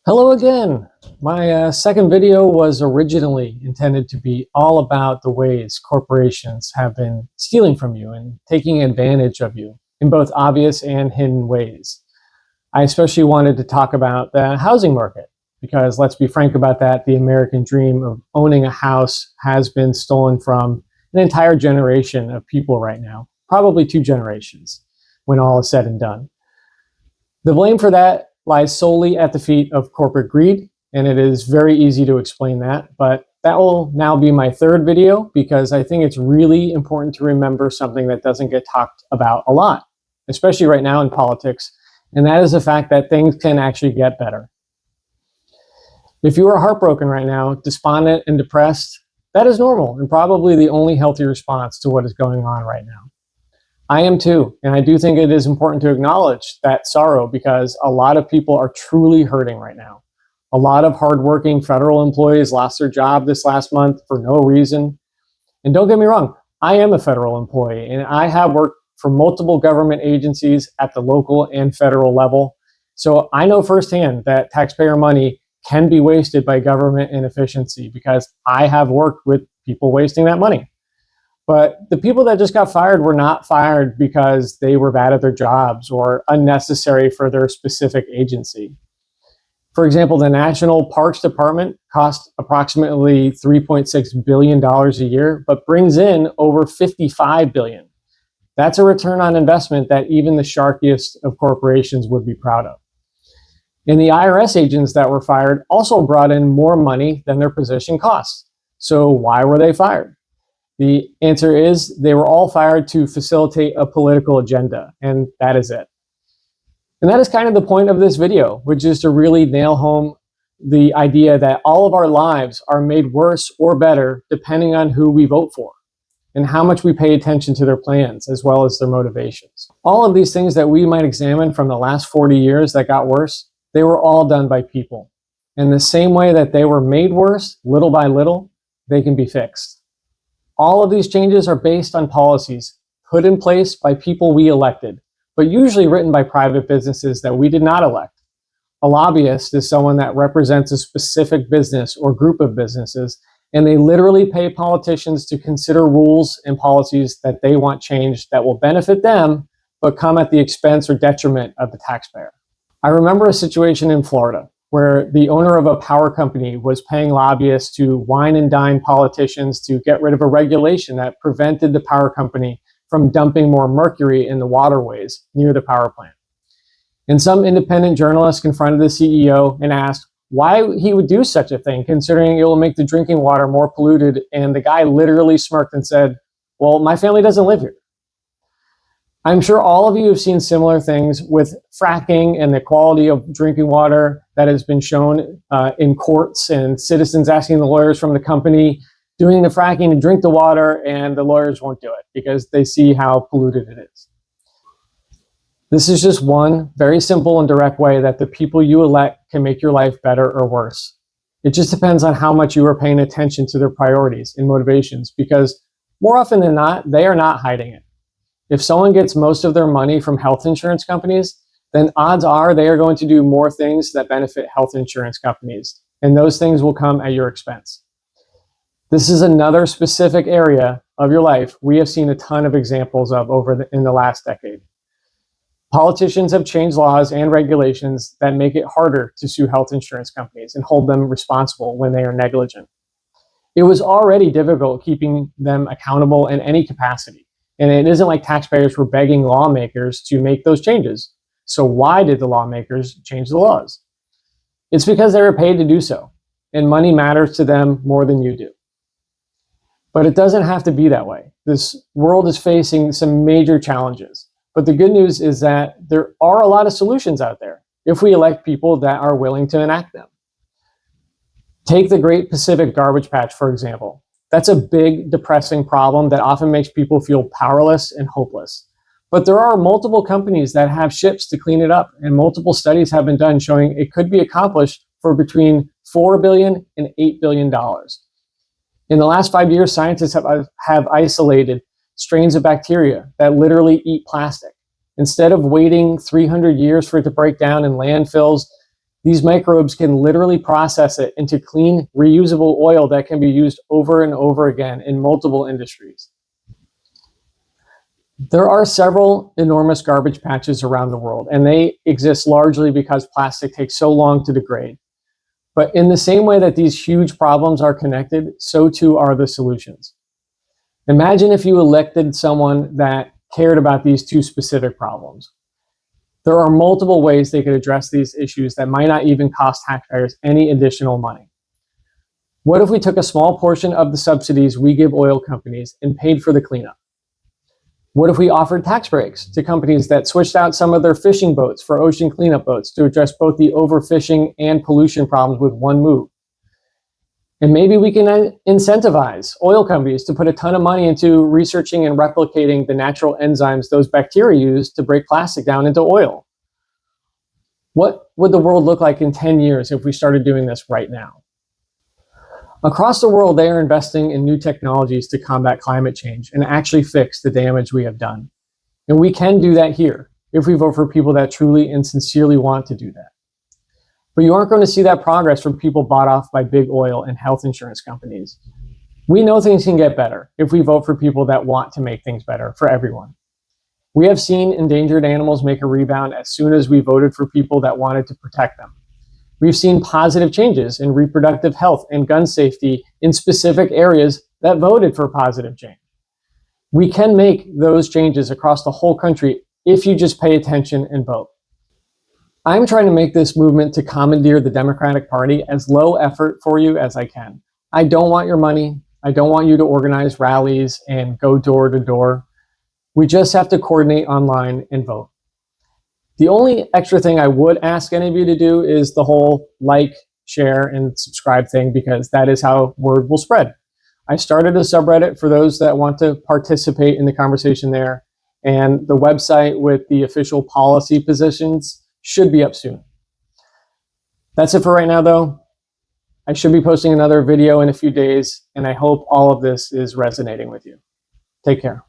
Hello again. My second video was originally intended to be all about the ways corporations have been stealing from you and taking advantage of you in both obvious and hidden ways. I especially wanted to talk about the housing market because let's be frank about that, the American dream of owning a house has been stolen from an entire generation of people right now, probably two generations when all is said and done. The blame for that lies solely at the feet of corporate greed, and it is very easy to explain that, but that will now be my third video because I think it's really important to remember something that doesn't get talked about a lot, especially right now in politics, and that is the fact that things can actually get better. If you are heartbroken right now, despondent and depressed, that is normal and probably the only healthy response to what is going on right now. I am too, and I do think it is important to acknowledge that sorrow because a lot of people are truly hurting right now. A lot of hardworking federal employees lost their job this last month for no reason. And don't get me wrong, I am a federal employee and I have worked for multiple government agencies at the local and federal level. So I know firsthand that taxpayer money can be wasted by government inefficiency because I have worked with people wasting that money. But the people that just got fired were not fired because they were bad at their jobs or unnecessary for their specific agency. For example, the National Parks Department costs approximately $3.6 billion a year, but brings in over $55 billion. That's a return on investment that even the sharkiest of corporations would be proud of. And the IRS agents that were fired also brought in more money than their position costs. So why were they fired? The answer is they were all fired to facilitate a political agenda, and that is it. And that is kind of the point of this video, which is to really nail home the idea that all of our lives are made worse or better depending on who we vote for and how much we pay attention to their plans as well as their motivations. All of these things that we might examine from the last 40 years that got worse, they were all done by people. In the same way that they were made worse, little by little, they can be fixed. All of these changes are based on policies put in place by people we elected, but usually written by private businesses that we did not elect. A lobbyist is someone that represents a specific business or group of businesses, and they literally pay politicians to consider rules and policies that they want changed that will benefit them, but come at the expense or detriment of the taxpayer. I remember a situation in Florida where the owner of a power company was paying lobbyists to wine and dine politicians to get rid of a regulation that prevented the power company from dumping more mercury in the waterways near the power plant. And some independent journalist confronted the CEO and asked why he would do such a thing, considering it will make the drinking water more polluted. And the guy literally smirked and said, "Well, my family doesn't live here." I'm sure all of you have seen similar things with fracking and the quality of drinking water that has been shown in courts and citizens asking the lawyers from the company doing the fracking to drink the water, and the lawyers won't do it because they see how polluted it is. This is just one very simple and direct way that the people you elect can make your life better or worse. It just depends on how much you are paying attention to their priorities and motivations, because more often than not, they are not hiding it. If someone gets most of their money from health insurance companies, then odds are they are going to do more things that benefit health insurance companies, and those things will come at your expense. This is another specific area of your life we have seen a ton of examples of in the last decade. Politicians have changed laws and regulations that make it harder to sue health insurance companies and hold them responsible when they are negligent. It was already difficult keeping them accountable in any capacity. And it isn't like taxpayers were begging lawmakers to make those changes. So why did the lawmakers change the laws? It's because they were paid to do so, and money matters to them more than you do. But it doesn't have to be that way. This world is facing some major challenges. But the good news is that there are a lot of solutions out there if we elect people that are willing to enact them. Take the Great Pacific Garbage Patch, for example. That's a big, depressing problem that often makes people feel powerless and hopeless. But there are multiple companies that have ships to clean it up, and multiple studies have been done showing it could be accomplished for between $4 billion and $8 billion. In the last 5 years, scientists have isolated strains of bacteria that literally eat plastic. Instead of waiting 300 years for it to break down in landfills, These microbes can literally process it into clean, reusable oil that can be used over and over again in multiple industries. There are several enormous garbage patches around the world, and they exist largely because plastic takes so long to degrade. But in the same way that these huge problems are connected, so too are the solutions. Imagine if you elected someone that cared about these two specific problems. There are multiple ways they could address these issues that might not even cost taxpayers any additional money. What if we took a small portion of the subsidies we give oil companies and paid for the cleanup? What if we offered tax breaks to companies that switched out some of their fishing boats for ocean cleanup boats to address both the overfishing and pollution problems with one move? And maybe we can incentivize oil companies to put a ton of money into researching and replicating the natural enzymes those bacteria use to break plastic down into oil. What would the world look like in 10 years if we started doing this right now? Across the world, they are investing in new technologies to combat climate change and actually fix the damage we have done. And we can do that here if we vote for people that truly and sincerely want to do that. But you aren't going to see that progress from people bought off by big oil and health insurance companies. We know things can get better if we vote for people that want to make things better for everyone. We have seen endangered animals make a rebound as soon as we voted for people that wanted to protect them. We've seen positive changes in reproductive health and gun safety in specific areas that voted for positive change. We can make those changes across the whole country if you just pay attention and vote. I'm trying to make this movement to commandeer the Democratic Party as low effort for you as I can. I don't want your money. I don't want you to organize rallies and go door to door. We just have to coordinate online and vote. The only extra thing I would ask any of you to do is the whole like, share, and subscribe thing, because that is how word will spread. I started a subreddit for those that want to participate in the conversation there, and the website with the official policy positions should be up soon. That's it for right now, though. I should be posting another video in a few days, and I hope all of this is resonating with you. Take care.